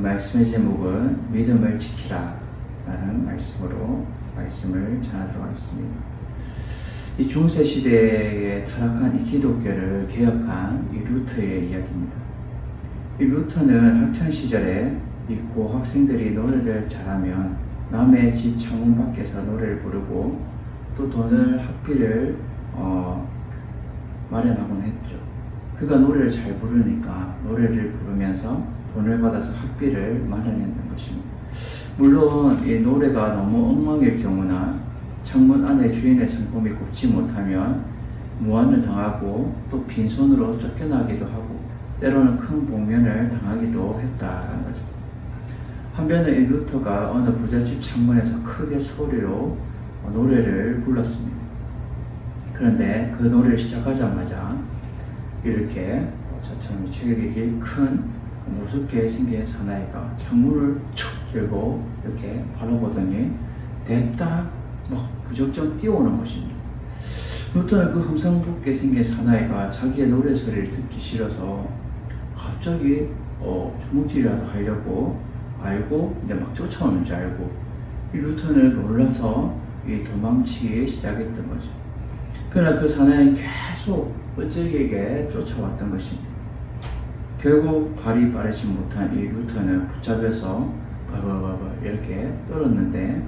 말씀의 제목은 믿음을 지키라 라는 말씀으로 말씀을 전하도록 하겠습니다. 이 중세 시대에 타락한 이 기독교를 개혁한 이 루터의 이야기입니다. 이 루터는 학창 시절에 이 고학생들이 노래를 잘하면 남의 집 창문 밖에서 노래를 부르고 또 돈을 학비를 마련하곤 했죠. 그가 노래를 잘 부르니까 노래를 부르면서 돈을 받아서 학비를 마련했는 것입니다. 물론 이 노래가 너무 엉망일 경우나 창문 안에 주인의 성품이 곱지 못하면 무안을 당하고 또 빈손으로 쫓겨나기도 하고 때로는 큰 복면을 당하기도 했다는 거죠. 한편에 이 루터가 어느 부잣집 창문에서 크게 소리로 노래를 불렀습니다. 그런데 그 노래를 시작하자마자 이렇게 저처럼 체격이 큰 무섭게 생긴 사나이가 창문을 툭 열고 이렇게 바라보더니 냅다 막 부적정 뛰어오는 것입니다. 루터는 그 험상궂게 생긴 사나이가 자기의 노래 소리를 듣기 싫어서 갑자기 주먹질이라도 하려고 알고 이제 막 쫓아오는 줄 알고 이 루터는 놀라서 도망치기 시작했던 거죠. 그러나 그 사나이는 계속 끈질기게 쫓아왔던 것입니다. 결국 발이 빠르지 못한 이 루터는 붙잡혀서 이렇게 떨었는데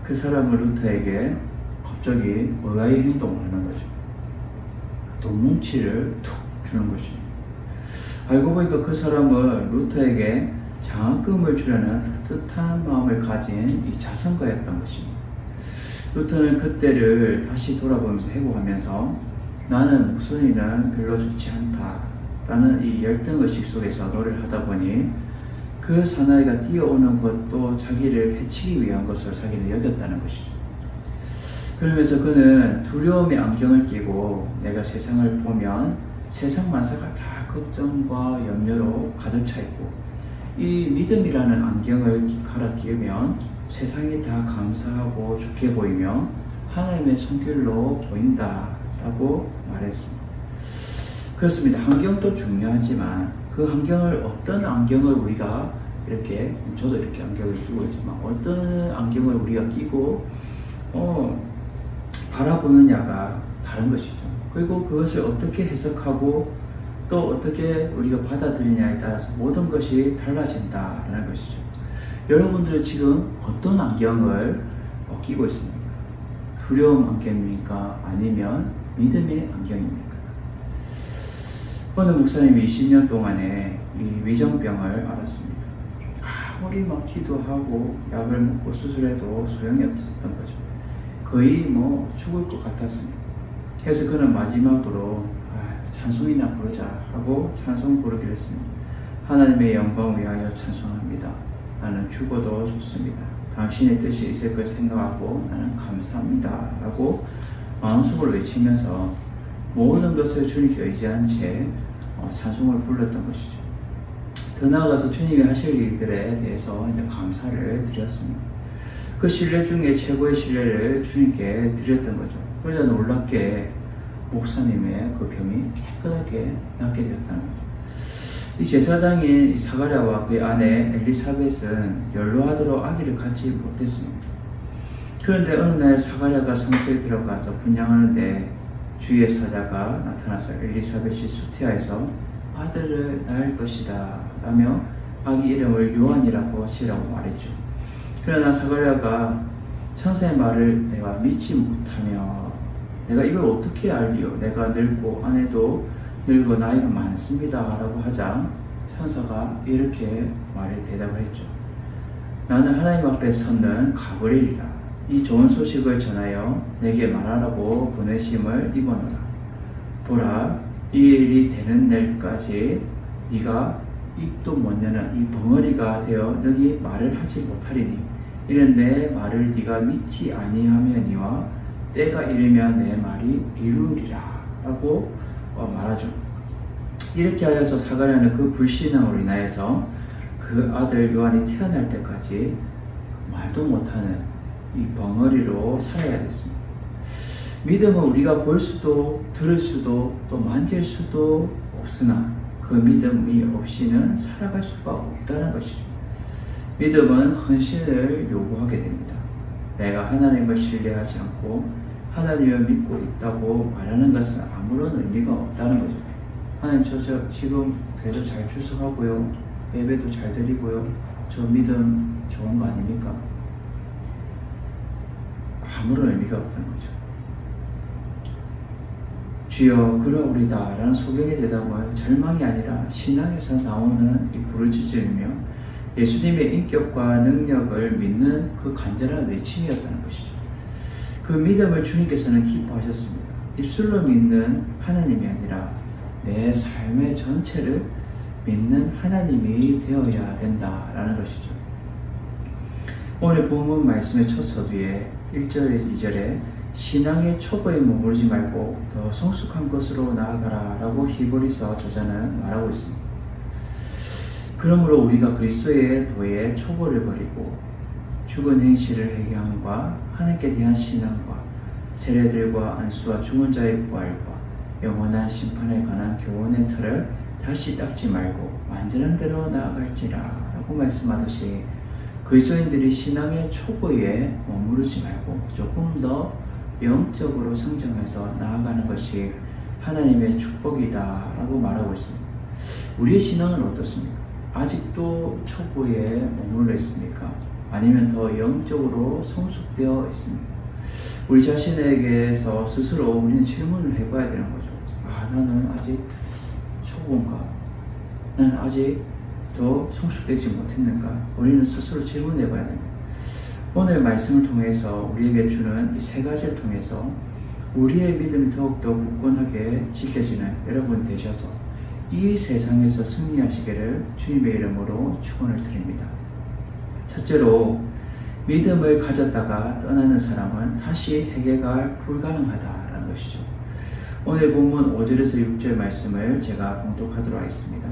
그 사람은 루터에게 갑자기 의아의 행동을 하는 거죠. 돈뭉치를 툭 주는 것입니다. 알고 보니까 그 사람은 루터에게 장학금을 주려는 뜻한 마음을 가진 이 자선가였던 것입니다. 루터는 그때를 다시 돌아보면서 회고하면서 나는 목소리는 별로 좋지 않다 라는 이 열등의식 속에서 노래를 하다 보니 그 사나이가 뛰어오는 것도 자기를 해치기 위한 것으로 자기는 여겼다는 것이죠. 그러면서 그는 두려움의 안경을 끼고 내가 세상을 보면 세상 만사가 다 걱정과 염려로 가득 차 있고 이 믿음이라는 안경을 갈아 끼우면 세상이 다 감사하고 좋게 보이며 하나님의 손길로 보인다라고 말했습니다. 그렇습니다. 환경도 중요하지만 그 환경을 어떤 안경을 우리가 이렇게 저도 이렇게 안경을 끼고 있지만 어떤 안경을 우리가 끼고 바라보느냐가 다른 것이죠. 그리고 그것을 어떻게 해석하고 또 어떻게 우리가 받아들이냐에 따라서 모든 것이 달라진다는 것이죠. 여러분들은 지금 어떤 안경을 끼고 있습니까? 두려움 안경입니까? 아니면 믿음의 안경입니까? 어느 목사님이 20년 동안에 이 위정병을 앓았습니다. 아무리 막 기도하고 약을 먹고 수술해도 소용이 없었던 거죠. 거의 죽을 것 같았습니다. 그래서 그는 마지막으로 찬송이나 부르자 하고 찬송 부르기로 했습니다. 하나님의 영광을 위하여 찬송합니다. 나는 죽어도 좋습니다. 당신의 뜻이 있을 걸 생각하고 나는 감사합니다 라고 마음속으로 외치면서 모든 것을 주님께 의지한 채 찬송을 불렀던 것이죠. 더 나아가서 주님이 하실 일들에 대해서 이제 감사를 드렸습니다. 그 신뢰 중에 최고의 신뢰를 주님께 드렸던 거죠. 그러자 놀랍게 목사님의 그 병이 깨끗하게 낫게 되었다는 거죠. 이 제사장인 사가랴와 그의 아내 엘리사벳은 연로하도록 아기를 갖지 못했습니다. 그런데 어느 날 사가랴가 성소에 들어가서 분양하는데 주의 사자가 나타나서 엘리사벳이 수태하여서 아들을 낳을 것이다 라며 아기 이름을 요한이라고 지으라고 말했죠. 그러나 사가랴가 천사의 말을 내가 믿지 못하며 내가 이걸 어떻게 알리요? 내가 늙고 아내도 늙고 나이가 많습니다 라고 하자 천사가 이렇게 대답을 했죠. 나는 하나님 앞에 섰는 가브리엘이라. 이 좋은 소식을 전하여 내게 말하라고 보내심을 입어노라. 보라, 이 일이 되는 날까지 네가 입도 못 여는 이 벙어리가 되어 너희 말을 하지 못하리니 이는 내 말을 네가 믿지 아니하면이와 때가 이르면 내 말이 이루리라 라고 말하죠. 이렇게 하여서 사가랴는 그 불신앙으로 인하여서 그 아들 요한이 태어날 때까지 말도 못하는 이 벙어리로 살아야 됐습니다. 믿음은 우리가 볼 수도 들을 수도 또 만질 수도 없으나 그 믿음이 없이는 살아갈 수가 없다는 것이죠. 믿음은 헌신을 요구하게 됩니다. 내가 하나님을 신뢰하지 않고 하나님을 믿고 있다고 말하는 것은 아무런 의미가 없다는 거죠. 하나님 저 지금 교회도 잘 출석하고요. 예배도 잘 드리고요. 저 믿음 좋은 거 아닙니까? 아무런 의미가 없다는 거죠. 주여 그러오리다 라는 소경의 대답은 절망이 아니라 신앙에서 나오는 이 부르짖으며 예수님의 인격과 능력을 믿는 그 간절한 외침이었다는 것이죠. 그 믿음을 주님께서는 기뻐하셨습니다. 입술로 믿는 하나님이 아니라 내 삶의 전체를 믿는 하나님이 되어야 된다라는 것이죠. 오늘 본문 말씀의 첫 서두에 1절에 2절에 신앙의 초보에 머무르지 말고 더 성숙한 것으로 나아가라 라고 히브리서 저자는 말하고 있습니다. 그러므로 우리가 그리스도의 도에 초보를 버리고 죽은 행실을 회개함과 하나님께 대한 신앙과 세례들과 안수와 죽은 자의 부활과 영원한 심판에 관한 교훈의 틀을 다시 닦지 말고 완전한 대로 나아갈지라 라고 말씀하듯이 그리스도인들이 신앙의 초보에 머무르지 말고 조금 더 영적으로 성장해서 나아가는 것이 하나님의 축복이다 라고 말하고 있습니다. 우리의 신앙은 어떻습니까? 아직도 초보에 머물러 있습니까? 아니면 더 영적으로 성숙되어 있습니까? 우리 자신에게서 스스로 우리는 질문을 해봐야 되는 거죠. 나는 아직 초보인가? 나는 아직 더 성숙되지 못했는가? 우리는 스스로 질문해 봐야 됩니다. 오늘 말씀을 통해서 우리에게 주는 이 세 가지를 통해서 우리의 믿음이 더욱더 굳건하게 지켜지는 여러분 되셔서 이 세상에서 승리하시기를 주님의 이름으로 축원을 드립니다. 첫째로 믿음을 가졌다가 떠나는 사람은 다시 회개가 불가능하다라는 것이죠. 오늘 본문 5절에서 6절 말씀을 제가 봉독하도록 하겠습니다.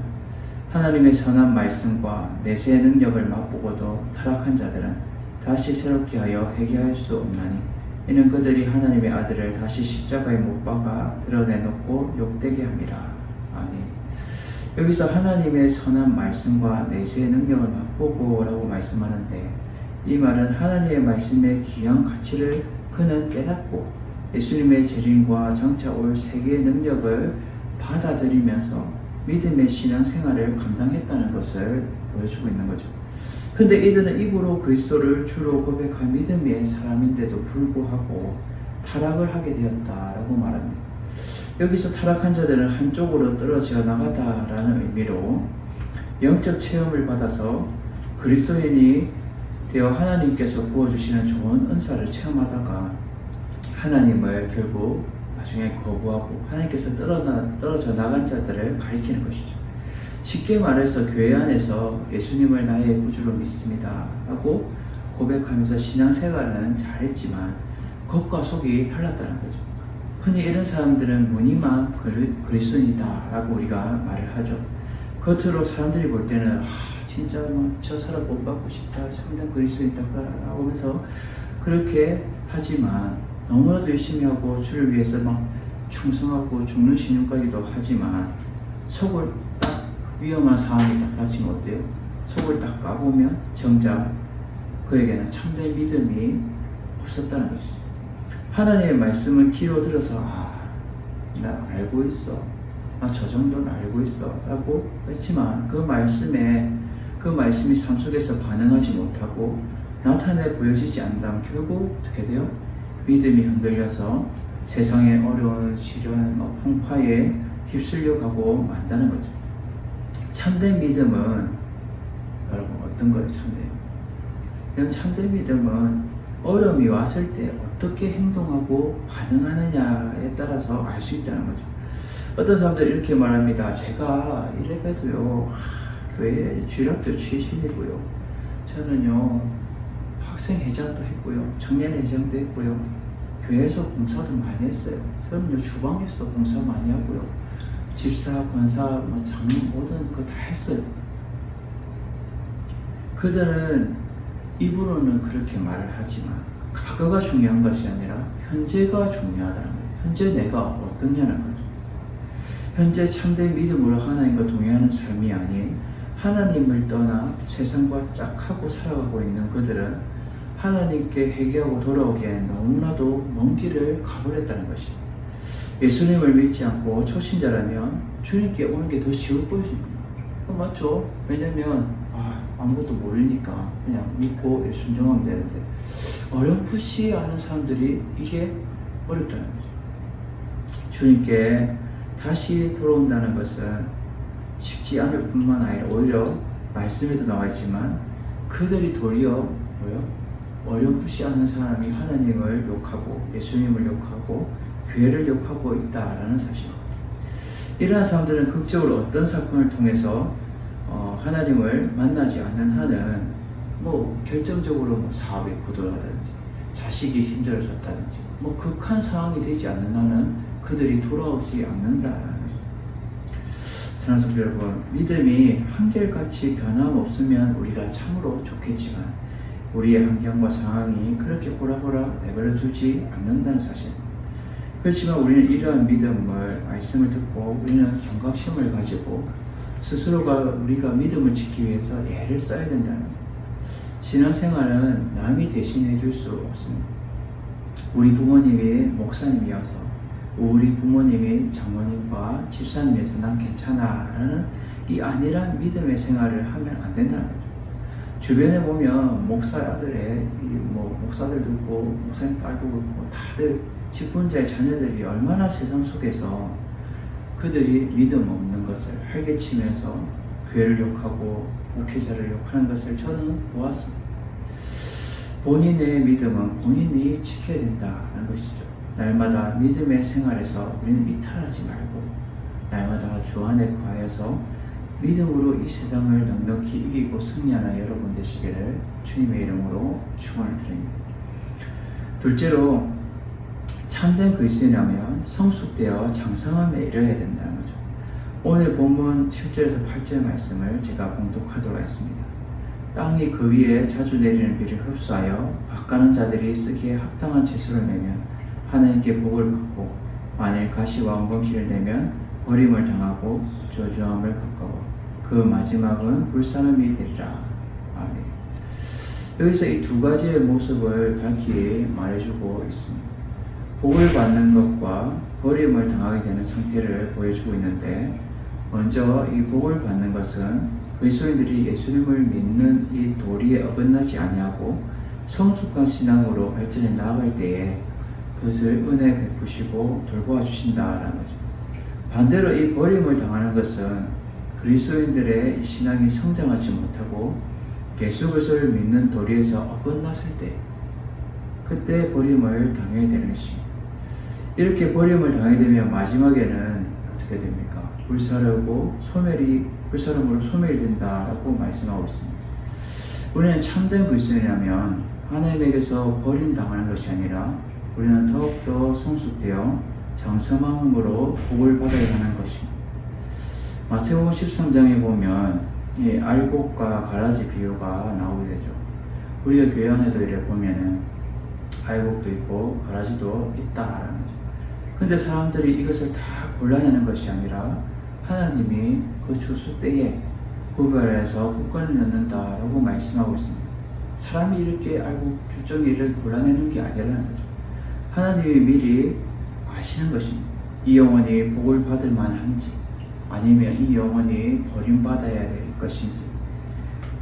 하나님의 선한 말씀과 내세의 능력을 맛보고도 타락한 자들은 다시 새롭게 하여 회개할 수 없나니 이는 그들이 하나님의 아들을 다시 십자가에 못 박아 드러내놓고 욕되게 함이라. 아멘. 여기서 하나님의 선한 말씀과 내세의 능력을 맛보고 라고 말씀하는데 이 말은 하나님의 말씀의 귀한 가치를 그는 깨닫고 예수님의 재림과 장차 올 세계의 능력을 받아들이면서 믿음의 신앙생활을 감당했다는 것을 보여주고 있는 거죠. 근데 이들은 입으로 그리스도를 주로 고백한 믿음의 사람인데도 불구하고 타락을 하게 되었다라고 말합니다. 여기서 타락한 자들은 한쪽으로 떨어져 나가다라는 의미로 영적 체험을 받아서 그리스도인이 되어 하나님께서 부어주시는 좋은 은사를 체험하다가 하나님을 결국 나중에 거부하고 하나님께서 떨어져 나간 자들을 가리키는 것이죠. 쉽게 말해서 교회 안에서 예수님을 나의 구주로 믿습니다 하고 고백하면서 신앙생활은 잘했지만 겉과 속이 달랐다는 거죠. 흔히 이런 사람들은 무늬만 그리스도인이다 라고 우리가 말을 하죠. 겉으로 사람들이 볼 때는 진짜 저 사람 본받고 싶다, 성당 그리스도인이다 라고 하면서 그렇게 하지만 너무나도 열심히 하고 주를 위해서 막 충성하고 죽는 신용까지도 하지만 속을 딱 위험한 상황이 딱 닥치면 어때요? 속을 딱 까보면 정작 그에게는 참된 믿음이 없었다는 것이죠. 하나님의 말씀을 귀로 들어서 나 알고 있어, 나 저 정도는 알고 있어 라고 했지만 그 말씀이 삶 속에서 반응하지 못하고 나타내 보여지지 않는다면 결국 어떻게 돼요? 믿음이 흔들려서 세상의 어려운 시련, 풍파에 휩쓸려 가고 만다는 거죠. 참된 믿음은 여러분 어떤 거예요? 참된 참된 믿음은 어려움이 왔을 때 어떻게 행동하고 반응하느냐에 따라서 알 수 있다는 거죠. 어떤 사람들이 이렇게 말합니다. 제가 이래봬도요 교회 주일학교 출신이고요, 저는요 학생회장도 했고요, 청년회장도 했고요, 교회에서 봉사도 많이 했어요. 저는요 주방에서도 봉사 많이 하고요, 집사, 권사, 장로 모든 거 다 했어요. 그들은 입으로는 그렇게 말을 하지만 과거가 중요한 것이 아니라 현재가 중요하다는 거예요. 현재 내가 어떻냐는 거죠. 현재 참된 믿음으로 하나님과 동행하는 삶이 아닌 하나님을 떠나 세상과 짝하고 살아가고 있는 그들은 하나님께 회개하고 돌아오기에는 너무나도 먼 길을 가버렸다는 것입니다. 예수님을 믿지 않고 초신자라면 주님께 오는 게 더 쉬울 보여집니다. 맞죠? 왜냐면 아무것도 모르니까 그냥 믿고 순종하면 되는데 어렴풋이 아는 사람들이 이게 어렵다는 거죠. 주님께 다시 돌아온다는 것은 쉽지 않을 뿐만 아니라 오히려 말씀에도 나와 있지만 그들이 도리어 어렴풋이 아는 사람이 하나님을 욕하고 예수님을 욕하고 교회를 욕하고 있다라는 사실입니다. 이러한 사람들은 극적으로 어떤 사건을 통해서 하나님을 만나지 않는 한은 결정적으로 사업이 부도라든지 자식이 힘들어졌다든지 극한 상황이 되지 않는 한은 그들이 돌아오지 않는다라는 거죠. 사랑하는 성도 여러분, 믿음이 한결같이 변함없으면 우리가 참으로 좋겠지만 우리의 환경과 상황이 그렇게 호락호락 내버려 두지 않는다는 사실입니다. 그렇지만 우리는 이러한 믿음을 말씀을 듣고 우리는 경각심을 가지고 스스로가 우리가 믿음을 지키기 위해서 애를 써야 된다는 거예요. 신앙생활은 남이 대신해 줄 수 없습니다. 우리 부모님이 목사님이어서 우리 부모님이 장모님과 집사님이어서 난 괜찮아 라는 이 안일한 믿음의 생활을 하면 안 된다는 거죠. 주변에 보면 목사 아들의 목사들도 있고 목사님 딸도 있고 다들 직분자의 자녀들이 얼마나 세상 속에서 그들이 믿음 없는 것을 활개치면서 교회를 욕하고 목회자를 욕하는 것을 저는 보았습니다. 본인의 믿음은 본인이 지켜야 된다는 것이죠. 날마다 믿음의 생활에서 우리는 이탈하지 말고 날마다 주 안에 거하여서 믿음으로 이 세상을 넉넉히 이기고 승리하는 여러분 되시기를 주님의 이름으로 축원을 드립니다. 둘째로 참된 그리스도인이라면 성숙되어 장성함에 이르러야 된다는 거죠. 오늘 본문 7절에서 8절 말씀을 제가 봉독하도록 하겠습니다. 땅이 그 위에 자주 내리는 비를 흡수하여 밭가는 자들이 쓰기에 합당한 채소를 내면 하나님께 복을 받고 만일 가시와 엉겅퀴를 내면 버림을 당하고 저주함을 겪어 그 마지막은 불사름이 되리라. 아멘. 여기서 이 두 가지의 모습을 밝히 말해주고 있습니다. 복을 받는 것과 버림을 당하게 되는 상태를 보여주고 있는데 먼저 이 복을 받는 것은 그리스도인들이 예수님을 믿는 이 도리에 어긋나지 아니하고 성숙한 신앙으로 발전해 나아갈 때에 그것을 은혜 베푸시고 돌보아 주신다라는 거죠. 반대로 이 버림을 당하는 것은 그리스도인들의 신앙이 성장하지 못하고 예수 그리스도를 믿는 도리에서 어긋났을 때 그때 버림을 당해야 되는 것입니다. 이렇게 버림을 당하게 되면 마지막에는 어떻게 됩니까? 불사름으로 소멸이 된다라고 말씀하고 있습니다. 우리는 참된 그리스도인이라면 하나님에게서 버림당하는 것이 아니라 우리는 더욱더 성숙되어 장성함으로 복을 받아야 하는 것입니다. 마태복음 13장에 보면 이 알곡과 가라지 비유가 나오게 되죠. 우리가 교회 안에도 이래 보면은 알곡도 있고 가라지도 있다라는 거죠. 근데 사람들이 이것을 다 골라내는 것이 아니라 하나님이 그 주수 때에 구별해서 국간을 넣는다라고 말씀하고 있습니다. 사람이 이렇게 알고 주정이 이렇게 골라내는 게 아니라는 거죠. 하나님이 미리 아시는 것입니다. 이 영혼이 복을 받을 만한지 아니면 이 영혼이 버림받아야 될 것인지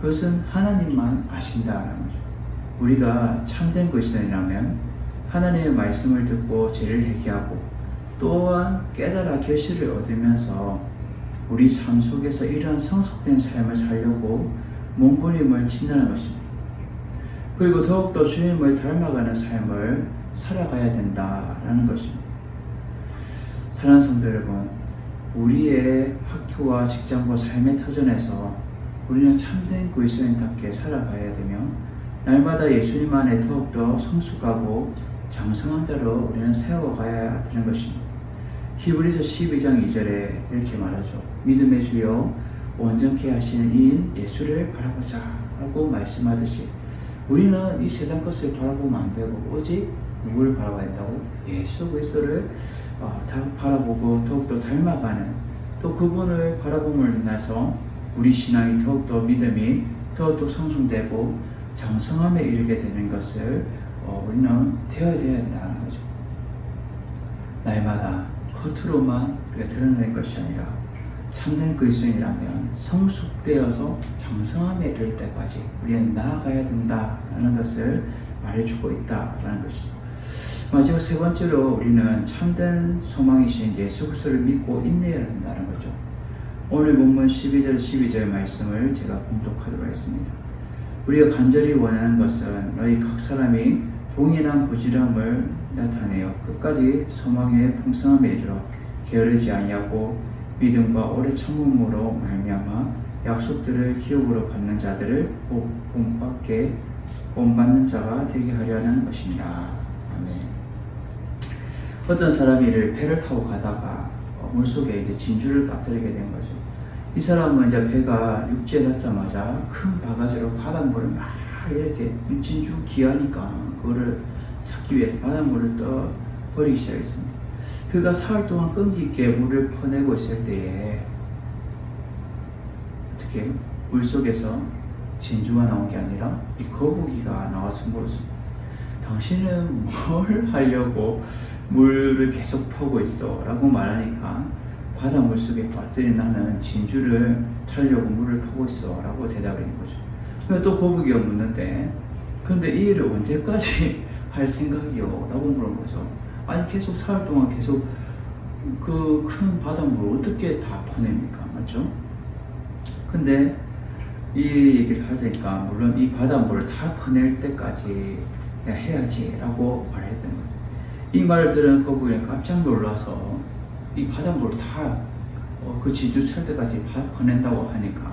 그것은 하나님만 아신다라는 거죠. 우리가 참된 그리스도인이라면 하나님의 말씀을 듣고 죄를 회개하고 또한 깨달아 결실을 얻으면서 우리 삶 속에서 이러한 성숙된 삶을 살려고 몸부림을 친다는 것입니다. 그리고 더욱더 주님을 닮아가는 삶을 살아가야 된다라는 것입니다. 사랑하는 성도 여러분, 우리의 학교와 직장과 삶의 터전에서 우리는 참된 그리스도인답게 살아가야 되며 날마다 예수님 안에 더욱더 성숙하고 장성한 자로 우리는 세워가야 되는 것입니다. 히브리서 12장 2절에 이렇게 말하죠. 믿음의 주여 온전케 하시는 이인 예수를 바라보자 라고 말씀하듯이 우리는 이 세상 것을 바라보면 안 되고 오직 누구를 바라봐야 된다고? 예수 그리스도를 바라보고 더욱더 닮아가는 또 그분을 바라봄으로 인해서 우리 신앙이 더욱더 믿음이 더욱더 성숙되고 장성함에 이르게 되는 것을 우리는 되어야 된다는 거죠. 날마다 겉으로만 우리가 드러내는 것이 아니라 참된 그리스도인이라면 성숙되어서 장성함에 이를 때까지 우리는 나아가야 된다라는 것을 말해주고 있다라는 것이죠. 마지막 세 번째로 우리는 참된 소망이신 예수 그리스도를 믿고 인내해야 된다는 거죠. 오늘 본문 12절 말씀을 제가 봉독하도록 하겠습니다. 우리가 간절히 원하는 것은 너희 각 사람이 동일한 부지런함을 나타내어 끝까지 소망의 풍성함에 이르러 게으르지 아니하고 믿음과 오래 참음으로 말미암아 약속들을 기업으로 받는 자들을 본받는 자가 되게 하려는 것이니라. 아멘. 어떤 사람이 배를 타고 가다가 물속에 이제 진주를 빠뜨리게 된 거죠. 이 사람은 이제 배가 육지에 닿자마자 큰 바가지로 바닷물을 막 이렇게 진주 귀하니까 그거를 찾기 위해서 바닷물을 버리기 시작했습니다. 그가 사흘 동안 끈기 있게 물을 퍼내고 있을 때에 어떻게 물속에서 진주가 나온 게 아니라 이 거북이가 나와서 물었습니다. 당신은 뭘 하려고 물을 계속 퍼고 있어? 라고 말하니까 바닷물 속에 빠뜨린 나는 진주를 찾으려고 물을 퍼고 있어 라고 대답을 한 거죠. 그러니까 또 거북이가 묻는데 그런데 이 일을 언제까지 할 생각이요? 라고 물은 거죠. 아니 계속 사흘 동안 계속 그 큰 바닷물을 어떻게 다 퍼냅니까? 맞죠? 근데 이 얘기를 하니까 물론 이 바닷물을 다 퍼낼 때까지 해야지 라고 말했던 거예요. 이 말을 들은 거북이는 깜짝 놀라서 이 바닷물을 다 그 진주 찰 때까지 다 퍼낸다고 하니까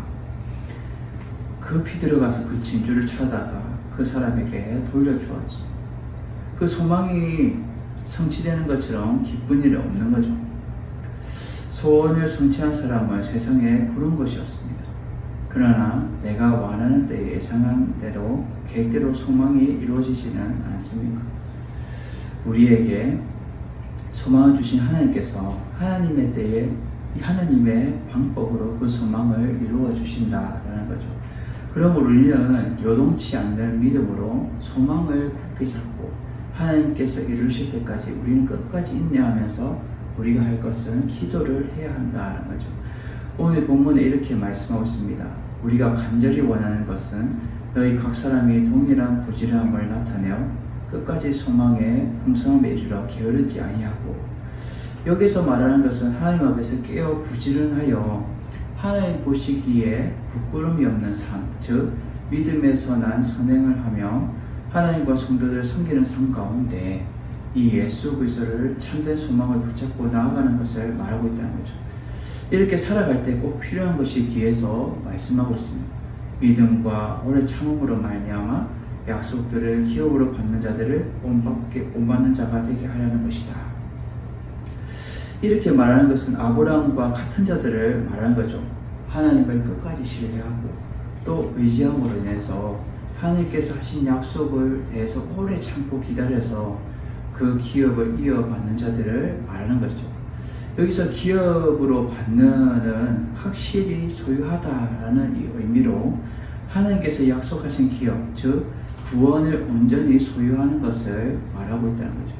급히 들어가서 그 진주를 찾아다가 그 사람에게 돌려주었지. 그 소망이 성취되는 것처럼 기쁜 일이 없는 거죠. 소원을 성취한 사람은 세상에 부른 것이 없습니다. 그러나 내가 원하는 때에 예상한 대로 계획대로 소망이 이루어지지는 않습니다. 우리에게 소망을 주신 하나님께서 하나님의 때에 하나님의 방법으로 그 소망을 이루어 주신다라는 거죠. 그러므로 우리는 요동치 않는 믿음으로 소망을 굳게 잡고 하나님께서 이루실 때까지 우리는 끝까지 인내하면서 우리가 할 것은 기도를 해야 한다는 거죠. 오늘 본문에 이렇게 말씀하고 있습니다. 우리가 간절히 원하는 것은 너희 각 사람이 동일한 부지런함을 나타내어 끝까지 소망의 풍성함에 이르러 게으르지 아니하고. 여기서 말하는 것은 하나님 앞에서 깨어 부지런하여 하나님 보시기에 부끄러움이 없는 삶, 즉 믿음에서 난 선행을 하며 하나님과 성도들을 섬기는 삶 가운데 이 예수 그리스도를 참된 소망을 붙잡고 나아가는 것을 말하고 있다는 거죠. 이렇게 살아갈 때 꼭 필요한 것이 뒤에서 말씀하고 있습니다. 믿음과 오래 참음으로 말미암아 약속들을 기업으로 받는 자들을 본받는 자가 되게 하려는 것이다. 이렇게 말하는 것은 아브라함과 같은 자들을 말하는 거죠. 하나님을 끝까지 신뢰하고 또 의지함으로 인해서 하나님께서 하신 약속을 대해서 오래 참고 기다려서 그 기업을 이어받는 자들을 말하는 것이죠. 여기서 기업으로 받는은 확실히 소유하다라는 이 의미로 하나님께서 약속하신 기업, 즉 구원을 온전히 소유하는 것을 말하고 있다는 거죠.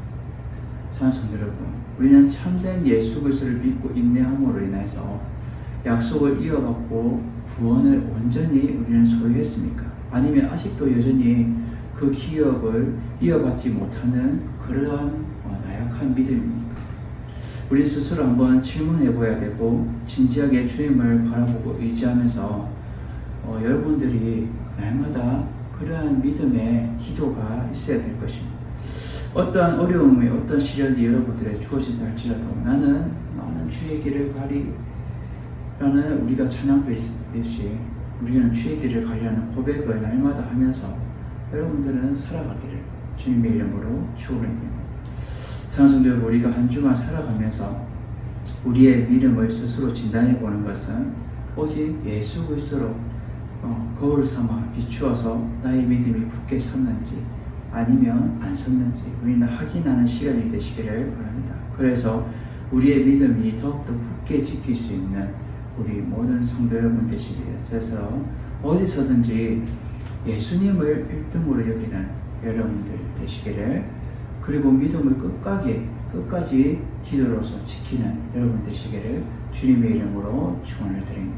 사랑하는 성도 여러분, 우리는 참된 예수 그리스도를 믿고 인내함으로 인해서 약속을 이어받고 구원을 온전히 우리는 소유했습니까? 아니면 아직도 여전히 그 기업을 이어받지 못하는 그러한 나약한 믿음입니까? 우리 스스로 한번 질문해 봐야 되고 진지하게 주님을 바라보고 의지하면서 여러분들이 날마다 그러한 믿음의 기도가 있어야 될 것입니다. 어떠한 어려움이 어떤 시련이 여러분들의 주어진다 할지라도 나는 주의 길을 가리라는 우리가 찬양도 있듯이 우리는 주의 길을 가리라는 고백을 날마다 하면서 여러분들은 살아가기를 주님의 이름으로 축원드립니다. 사랑하는 성도 여러분, 우리가 한 주간 살아가면서 우리의 믿음을 스스로 진단해 보는 것은 오직 예수 그리스도로 거울 삼아 비추어서 나의 믿음이 굳게 섰는지 아니면 안 섰는지 우리는 확인하는 시간이 되시기를 바랍니다. 그래서 우리의 믿음이 더욱더 굳게 지킬 수 있는 우리 모든 성도 여러분 되시기 위해서 어디서든지 예수님을 1등으로 여기는 여러분들 되시기를, 그리고 믿음을 끝까지 기도로서 지키는 여러분 되시기를 주님의 이름으로 축원을 드립니다.